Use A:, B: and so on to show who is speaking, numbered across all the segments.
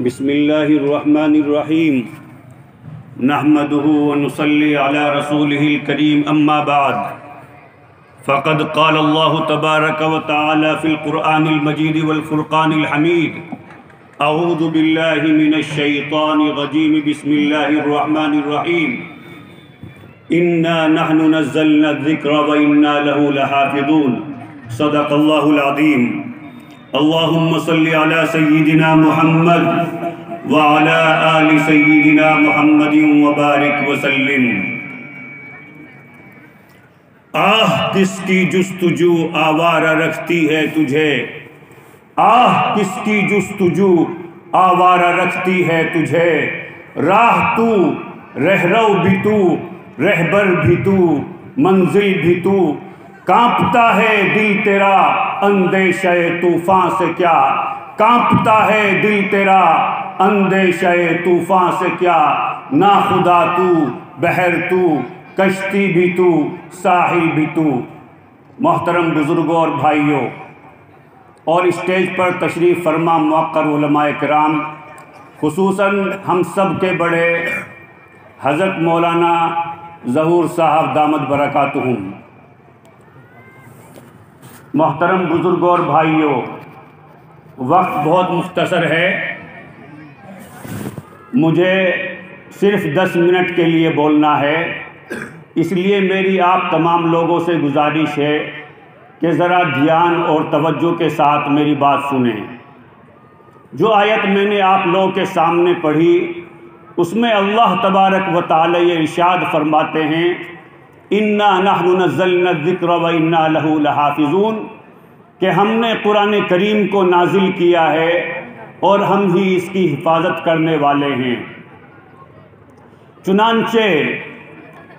A: بسم اللہ الرحمن الرحیم نحمده ونصلی علی رسوله الکریم اما بعد فقد قال اللہ تبارک وتعالی فی القرآن المجید والفرقان الحمید اعوذ باللہ من الشیطان الرجیم بسم اللہ الرحمن الرحیم انا نحن نزلنا الذکر وانا له لحافظون صدق اللہ العظیم اللہم صلی علی سیدنا محمد وعلی آل سیدنا محمد وبارک وسلم۔ آہ کس کی جستجو آوارہ رکھتی ہے تجھے، آہ کس کی جستجو آوارہ رکھتی ہے تجھے، راہ تو رہرو بھی تو رہبر بھی تو منزل بھی تو، کانپتا ہے دل تیرا اندیشہ طوفان سے کیا، کانپتا ہے دل تیرا اندیشہ طوفان سے کیا، ناخدا تو بحر تو کشتی بھی تو ساحل بھی تو۔ محترم بزرگوں اور بھائیوں اور اسٹیج پر تشریف فرما موقر علماء کرام، خصوصاً ہم سب کے بڑے حضرت مولانا ظہور صاحب دامت برکاتہم۔ محترم بزرگوں اور بھائیوں، وقت بہت مختصر ہے، مجھے صرف 10 منٹ کے لیے بولنا ہے، اس لیے میری آپ تمام لوگوں سے گزارش ہے کہ ذرا دھیان اور توجہ کے ساتھ میری بات سنیں۔ جو آیت میں نے آپ لوگوں کے سامنے پڑھی، اس میں اللہ تبارک و تعالی یہ ارشاد فرماتے ہیں انا نحن نزلنا الذکر وانا لہ لحافظون، کہ ہم نے قرآن کریم کو نازل کیا ہے اور ہم ہی اس کی حفاظت کرنے والے ہیں۔ چنانچہ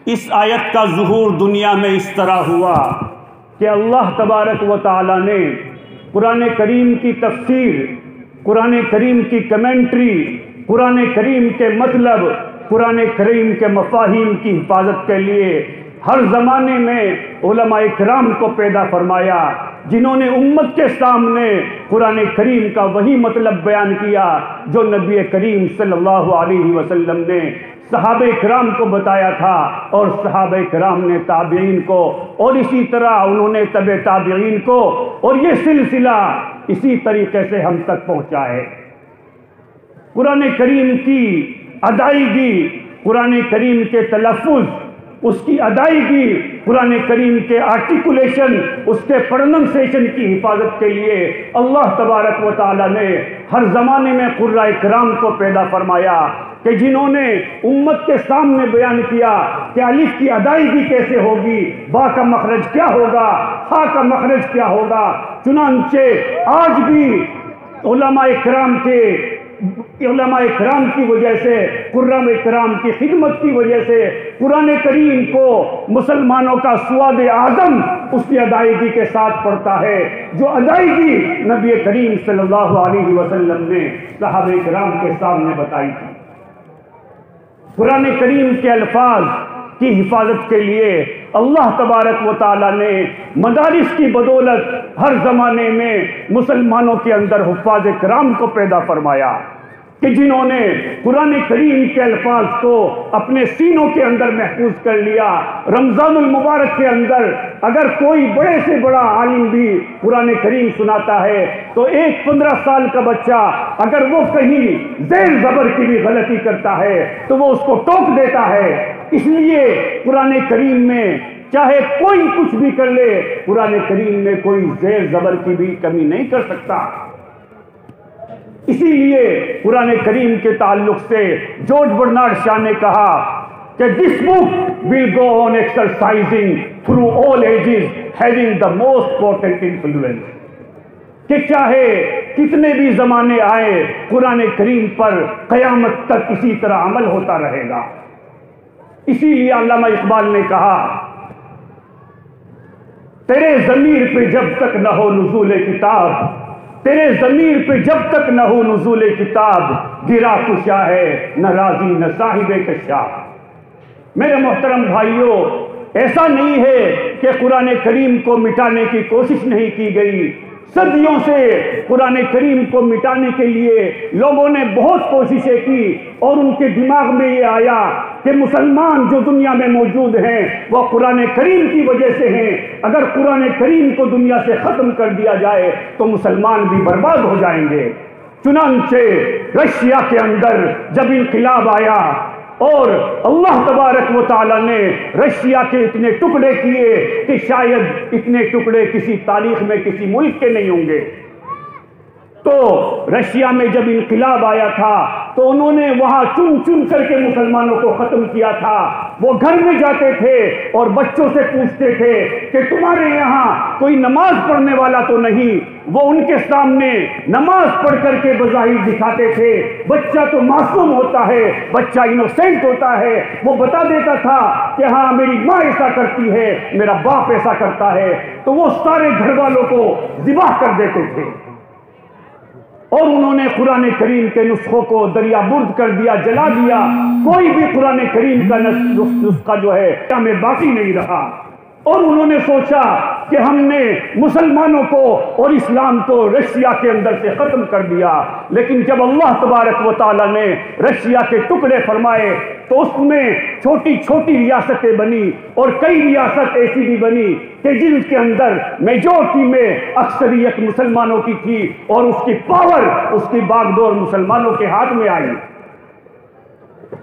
A: اس آیت کا ظہور دنیا میں اس طرح ہوا کہ اللہ تبارک و تعالی نے قرآن کریم کی تفسیر، قرآن کریم کی کمنٹری، قرآن کریم کے مطلب، قرآن کریم کے مفاہیم کی حفاظت کے لیے ہر زمانے میں علماء کرام کو پیدا فرمایا، جنہوں نے امت کے سامنے قرآن کریم کا وہی مطلب بیان کیا جو نبی کریم صلی اللہ علیہ وسلم نے صحابہ کرام کو بتایا تھا، اور صحابہ کرام نے تابعین کو، اور اسی طرح انہوں نے تبع تابعین کو، اور یہ سلسلہ اسی طریقے سے ہم تک پہنچا ہے۔ قرآن کریم کی ادائیگی، قرآن کریم کے تلفظ، اس کی ادائیگی، قرآن کریم کے آرٹیکولیشن، اس کے پروننسیشن کی حفاظت کے لیے اللہ تبارک و تعالی نے ہر زمانے میں قراء کرام کو پیدا فرمایا کہ جنہوں نے امت کے سامنے بیان کیا کہ الف کی ادائیگی کیسے ہوگی، با کا مخرج کیا ہوگا، ہا کا مخرج کیا ہوگا۔ چنانچہ آج بھی علماء کرام کی وجہ سے، قراء کرام کی خدمت کی وجہ سے قرآن کریم کو مسلمانوں کا سواد اعظم اس کی ادائیگی کے ساتھ پڑھتا ہے، جو ادائیگی نبی کریم صلی اللہ علیہ وسلم نے صحابہ کرام کے سامنے بتائی تھی۔ قرآن کریم کے الفاظ کی حفاظت کے لیے اللہ تبارک و تعالی نے مدارس کی بدولت ہر زمانے میں مسلمانوں کے اندر حفاظ کرام کو پیدا فرمایا کہ جنہوں نے قرآن کریم کے الفاظ کو اپنے سینوں کے اندر محفوظ کر لیا۔ رمضان المبارک کے اندر اگر کوئی بڑے سے بڑا عالم بھی قرآن کریم سناتا ہے تو ایک 15 سال کا بچہ اگر وہ کہیں زیر زبر کی بھی غلطی کرتا ہے تو وہ اس کو ٹوک دیتا ہے۔ اس لیے قرآن کریم میں چاہے کوئی کچھ بھی کر لے، قرآن کریم میں کوئی زیر زبر کی بھی کمی نہیں کر سکتا۔ اسی لیے قرآن کریم کے تعلق سے جارج برنارڈ شاہ نے کہا کہ this book will go on exercising through all ages, having the most potent influence، کہ چاہے کتنے بھی زمانے آئے قرآن کریم پر قیامت تک اسی طرح عمل ہوتا رہے گا۔ اسی لیے علامہ اقبال نے کہا تیرے ضمیر پہ جب تک نہ ہو نزول کتاب، تیرے ضمیر پہ جب تک نہ ہو نزول کتاب، گرا کشا ہے نہ راضی نہ صاحب کشاف۔ میرے محترم بھائیوں، ایسا نہیں ہے کہ قرآن کریم کو مٹانے کی کوشش نہیں کی گئی، صدیوں سے قرآن کریم کو مٹانے کے لیے لوگوں نے بہت کوششیں کی، اور ان کے دماغ میں یہ آیا کہ مسلمان جو دنیا میں موجود ہیں وہ قرآن کریم کی وجہ سے ہیں، اگر قرآن کریم کو دنیا سے ختم کر دیا جائے تو مسلمان بھی برباد ہو جائیں گے۔ چنانچہ رشیا کے اندر جب انقلاب آیا اور اللہ تبارک و تعالیٰ نے رشیا کے اتنے ٹکڑے کیے کہ شاید اتنے ٹکڑے کسی تاریخ میں کسی ملک کے نہیں ہوں گے، تو رشیا میں جب انقلاب آیا تھا تو انہوں نے وہاں چن چن کر کے مسلمانوں کو ختم کیا تھا۔ وہ گھر میں جاتے تھے اور بچوں سے پوچھتے تھے کہ تمہارے یہاں کوئی نماز پڑھنے والا تو نہیں؟ وہ ان کے سامنے نماز پڑھ کر کے بظاہر دکھاتے تھے۔ بچہ تو معصوم ہوتا ہے، بچہ انوسینٹ ہوتا ہے، وہ بتا دیتا تھا کہ ہاں میری ماں ایسا کرتی ہے، میرا باپ ایسا کرتا ہے، تو وہ سارے گھر والوں کو ذبح کر دیتے تھے، اور انہوں نے قرآن کریم کے نسخوں کو دریا برد کر دیا، جلا دیا۔ کوئی بھی قرآن کریم کا نسخہ جو ہے ہمیں باقی نہیں رہا، اور انہوں نے سوچا کہ ہم نے مسلمانوں کو اور اسلام کو رشیا کے اندر سے ختم کر دیا۔ لیکن جب اللہ تبارک و تعالیٰ نے رشیا کے ٹکڑے فرمائے تو اس میں چھوٹی چھوٹی ریاستیں بنی، اور کئی ریاست ایسی بھی بنی کہ جن کے اندر میجورٹی میں اکثریت مسلمانوں کی تھی، اور اس کی پاور، اس کی باغ ڈور مسلمانوں کے ہاتھ میں آئی۔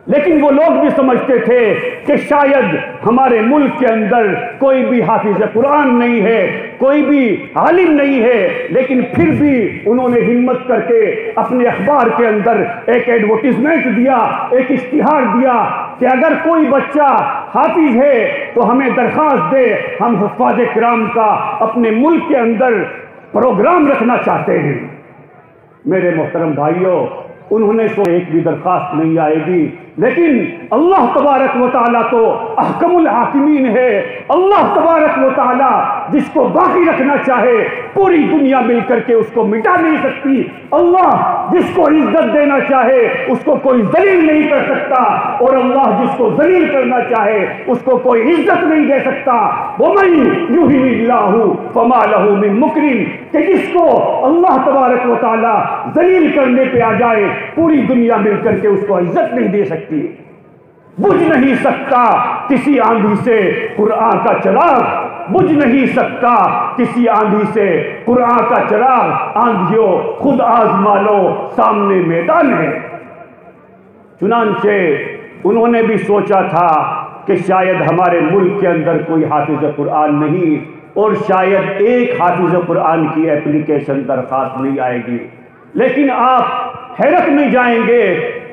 A: لیکن وہ لوگ بھی سمجھتے تھے کہ شاید ہمارے ملک کے اندر کوئی بھی حافظ قرآن نہیں ہے، کوئی بھی عالم نہیں ہے، لیکن پھر بھی انہوں نے ہمت کر کے اپنے اخبار کے اندر ایک ایڈورٹیزمنٹ دیا، ایک اشتہار دیا کہ اگر کوئی بچہ حافظ ہے تو ہمیں درخواست دے، ہم حفاظ کرام کا اپنے ملک کے اندر پروگرام رکھنا چاہتے ہیں۔ میرے محترم بھائیوں، انہوں نے تو ایک بھی درخواست نہیں آئے گی، لیکن اللہ تبارک و تعالیٰ تو احکم الحاکمین ہے۔ اللہ تبارک و تعالیٰ جس کو باقی رکھنا چاہے پوری دنیا مل کر کے اس کو مٹا نہیں سکتی۔ اللہ جس کو عزت دینا چاہے اس کو کوئی ذلیل نہیں کر سکتا، اور اللہ جس کو ذلیل کرنا چاہے اس کو کوئی عزت نہیں دے سکتا۔ وَمَن يُهِنِ اللَّهُ فَمَا لَهُ مِن مُكْرِمٍ، کہ جس کو اللہ تبارک و تعالیٰ ذلیل کرنے پہ آ جائے پوری دنیا مل کر کے اس کو عزت نہیں دے سکتی۔ بجھ نہیں سکتا کسی آندھی سے قرآن کا چراغ، بجھ نہیں سکتا کسی آندھی سے قرآن کا چراغ۔ آندھیوں خود آزما لو، سامنے میدان ہے۔ چنانچہ انہوں نے بھی سوچا تھا کہ شاید ہمارے ملک کے اندر کوئی حافظ قرآن نہیں، اور شاید ایک حافظ قرآن کی اپلیکیشن درخواست نہیں آئے گی، لیکن آپ حیرت میں جائیں گے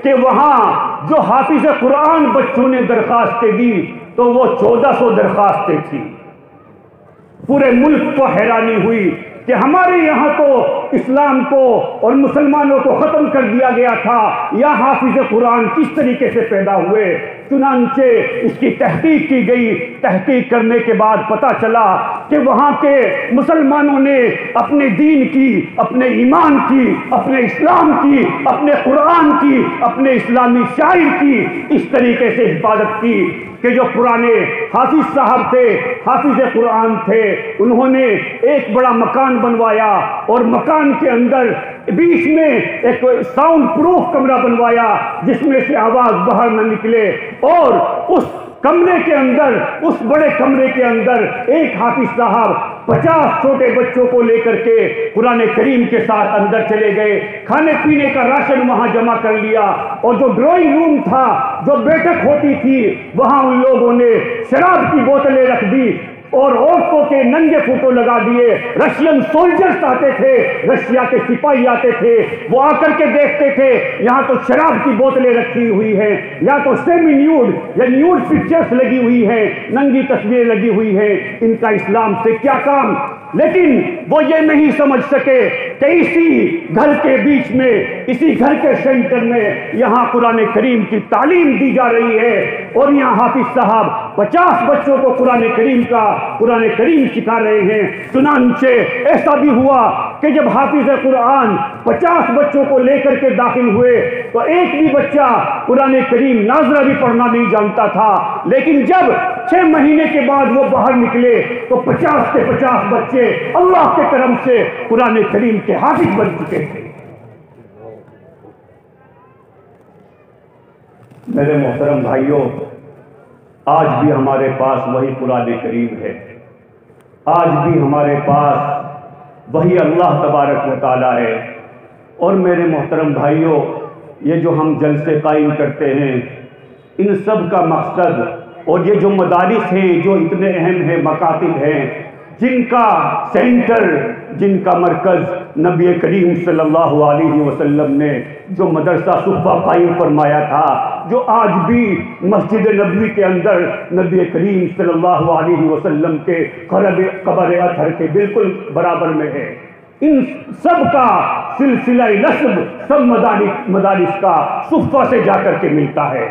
A: کہ وہاں جو حافظ قرآن بچوں نے درخواستیں دی تو وہ 1400 درخواستیں تھیں۔ پورے ملک کو حیرانی ہوئی کہ ہمارے یہاں تو اسلام کو اور مسلمانوں کو ختم کر دیا گیا تھا، یا حافظ قرآن کس طریقے سے پیدا ہوئے۔ چنانچہ اس کی تحقیق کی گئی، تحقیق کرنے کے بعد پتہ چلا کہ وہاں کے مسلمانوں نے اپنے دین کی، اپنے ایمان کی، اپنے اسلام کی، اپنے قرآن کی، اپنے اسلامی شاعر کی اس طریقے سے حفاظت کی کہ جو پرانے حافظ صاحب تھے، حافظ قرآن تھے، انہوں نے ایک بڑا مکان بنوایا، اور مکان کے اندر بیچ میں ایک ساؤنڈ پروف کمرہ بنوایا جس میں سے آواز باہر نہ نکلے، اور اس کمرے کے اندر، اس بڑے کمرے کے اندر ایک حافظ صاحب 50 چھوٹے بچوں کو لے کر کے قرآن کریم کے ساتھ اندر چلے گئے، کھانے پینے کا راشن وہاں جمع کر لیا، اور جو ڈرائنگ روم تھا، جو بیٹھک ہوتی تھی، وہاں ان لوگوں نے شراب کی بوتلیں رکھ دی اور عورتوں کے ننگے فوٹو لگا دیے۔ رشین سولجرز آتے تھے، رشیا کے سپاہی آتے تھے، وہ آ کر کے دیکھتے تھے یہاں تو شراب کی بوتلیں رکھی ہوئی ہیں، یا تو سیمی نیوڈ یا نیوڈ پکچرز لگی ہوئی ہیں، ننگی تصویریں لگی ہوئی ہیں، ان کا اسلام سے کیا کام؟ لیکن وہ یہ نہیں سمجھ سکے کہ اسی گھر کے بیچ میں، اسی گھر کے سینٹر میں یہاں قرآن کریم کی تعلیم دی جا رہی ہے، اور یہاں حافظ صاحب 50 بچوں کو قرآن کریم سکھا رہے ہیں۔ چنانچہ ایسا بھی ہوا کہ جب حافظ قرآن 50 بچوں کو لے کر کے داخل ہوئے تو ایک بھی بچہ قرآن کریم ناظرہ بھی پڑھنا نہیں جانتا تھا، لیکن جب 6 مہینے کے بعد وہ باہر نکلے تو 50 کے 50 بچے اللہ کے کرم سے قرآن کریم کے حافظ بن چکے تھے۔ میرے محترم بھائیوں، آج بھی ہمارے پاس وہی قرآن کریم ہے، آج بھی ہمارے پاس وہی اللہ تبارک و تعالیٰ ہے۔ اور میرے محترم بھائیوں، یہ جو ہم جلسے قائم کرتے ہیں، ان سب کا مقصد اور یہ جو مدارس ہیں جو اتنے اہم ہیں، مکاتب ہیں، جن کا سینٹر، جن کا مرکز نبی کریم صلی اللہ علیہ وسلم نے جو مدرسہ صفہ قائم فرمایا تھا، جو آج بھی مسجد نبوی کے اندر نبی کریم صلی اللہ علیہ وسلم کے قبر اطہر کے بالکل برابر میں ہے، ان سب کا سلسلہ نسب سب مدارس کا صفہ سے جا کر کے ملتا ہے۔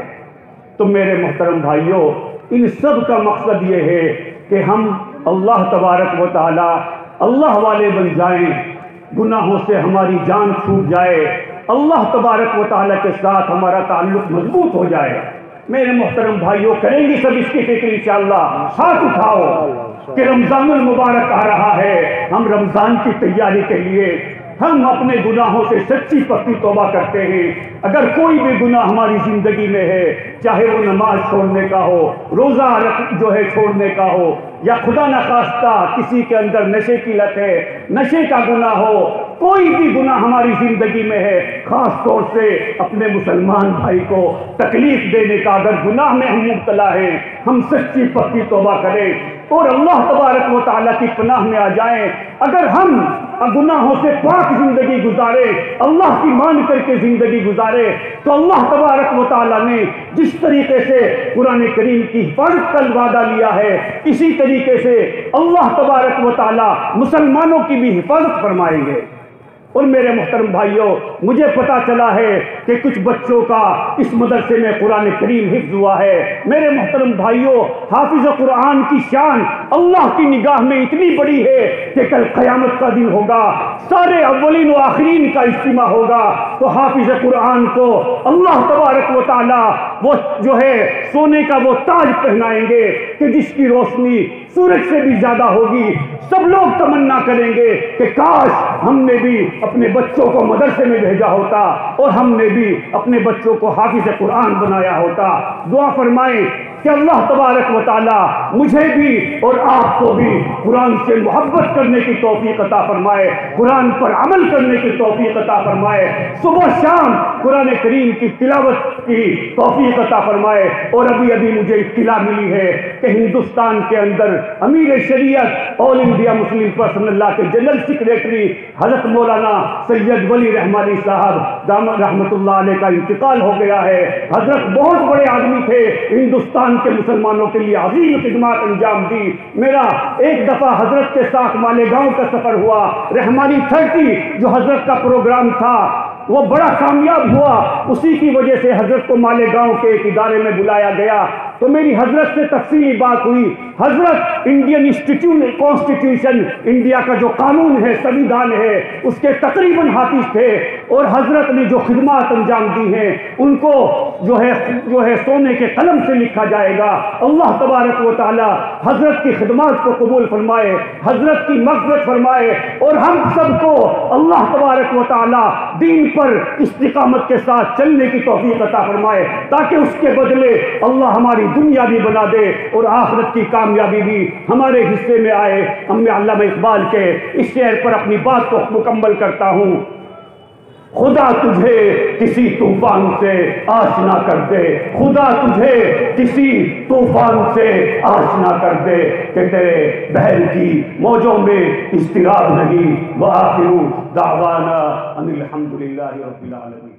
A: تو میرے محترم بھائیوں، ان سب کا مقصد یہ ہے کہ ہم اللہ تبارک و تعالی اللہ والے بن جائیں، گناہوں سے ہماری جان چھوٹ جائے، اللہ تبارک و تعالی کے ساتھ ہمارا تعلق مضبوط ہو جائے۔ میرے محترم بھائیوں، کریں گے سب اس کی فکر انشاءاللہ؟ ہاتھ اٹھاؤ کہ رمضان المبارک آ رہا ہے، ہم رمضان کی تیاری کے لیے ہم اپنے گناہوں سے سچی پکی توبہ کرتے ہیں۔ اگر کوئی بھی گناہ ہماری زندگی میں ہے، چاہے وہ نماز چھوڑنے کا ہو، روزہ جو ہے چھوڑنے کا ہو، یا خدا نخواستہ کسی کے اندر نشے کی لت ہے، نشے کا گناہ ہو، کوئی بھی گناہ ہماری زندگی میں ہے، خاص طور سے اپنے مسلمان بھائی کو تکلیف دینے کا اگر گناہ میں ہم مبتلا ہیں، ہم سچی پکی توبہ کریں اور اللہ تبارک و تعالیٰ کی پناہ میں آ جائیں۔ اگر ہم گناہوں سے پاک زندگی گزارے، اللہ کی مان کر کے زندگی گزارے، تو اللہ تبارک و تعالیٰ نے جس طریقے سے قرآن کریم کی حفاظت کا وعدہ لیا ہے، اسی طریقے سے اللہ تبارک و تعالیٰ مسلمانوں کی بھی حفاظت فرمائیں گے۔ اور میرے محترم بھائیوں، مجھے پتا چلا ہے کہ کچھ بچوں کا اس مدرسے میں قرآن کریم حفظ ہوا ہے۔ میرے محترم بھائیوں، حافظ قرآن کی شان اللہ کی نگاہ میں اتنی بڑی ہے کہ کل قیامت کا دن ہوگا، سارے اولین و آخرین کا اجتماع ہوگا، تو حافظ قرآن کو اللہ تبارک و تعالی وہ جو ہے سونے کا وہ تاج پہنائیں گے کہ جس کی روشنی سورج سے بھی زیادہ ہوگی۔ سب لوگ تمنا کریں گے کہ کاش ہم نے بھی اپنے بچوں کو مدرسے میں بھیجا ہوتا اور ہم نے بھی اپنے بچوں کو حافظ قرآن بنایا ہوتا۔ دعا فرمائیں کہ اللہ تبارک و تعالی مجھے بھی اور آپ کو بھی قرآن سے محبت کرنے کی توفیق عطا فرمائے، قرآن پر عمل کرنے کی توفیق عطا فرمائے، صبح شام قرآن کریم کی تلاوت کی توفیق عطا فرمائے۔ اور ابھی مجھے اطلاع ملی ہے کہ ہندوستان کے اندر امیر شریعت آل انڈیا مسلم پرسنل لا کے جنرل سیکریٹری حضرت مولانا سید ولی رحمانی صاحب دامت رحمت اللہ علیہ کا انتقال ہو گیا ہے۔ حضرت بہت بڑے آدمی تھے، ہندوستان کے مسلمانوں کے لیے عظیم خدمات انجام دی۔ میرا ایک دفعہ حضرت کے ساتھ مالیگاؤں کا سفر ہوا، رحمانی 30 جو حضرت کا پروگرام تھا وہ بڑا کامیاب ہوا، اسی کی وجہ سے حضرت کو مالیگاؤں کے ایک ادارے میں بلایا گیا۔ تو میری حضرت سے تفصیلی بات ہوئی، حضرت انڈین کانسٹیٹیوشن، انڈیا کا جو قانون ہے، سنویدھان ہے، اس کے تقریباً حافظ تھے، اور حضرت نے جو خدمات انجام دی ہیں ان کو جو ہے سونے کے قلم سے لکھا جائے گا۔ اللہ تبارک و تعالی حضرت کی خدمات کو قبول فرمائے، حضرت کی مغفرت فرمائے، اور ہم سب کو اللہ تبارک و تعالی دین پر استقامت کے ساتھ چلنے کی توفیق عطا فرمائے، تاکہ اس کے بدلے اللہ ہماری دنیا بھی بنا دے اور آخرت کی کامیابی بھی ہمارے حصے میں آئے۔ میں علامہ اقبال کے اس شعر پر اپنی بات کو مکمل کرتا ہوں۔ خدا تجھے کسی طوفان سے آشنا کر دے، خدا تجھے کسی طوفان سے آشنا کر دے کہ تیرے بحر کی موجوں میں اضطراب نہیں۔ وآخر دعوانا ان الحمدللہ رب العالمین۔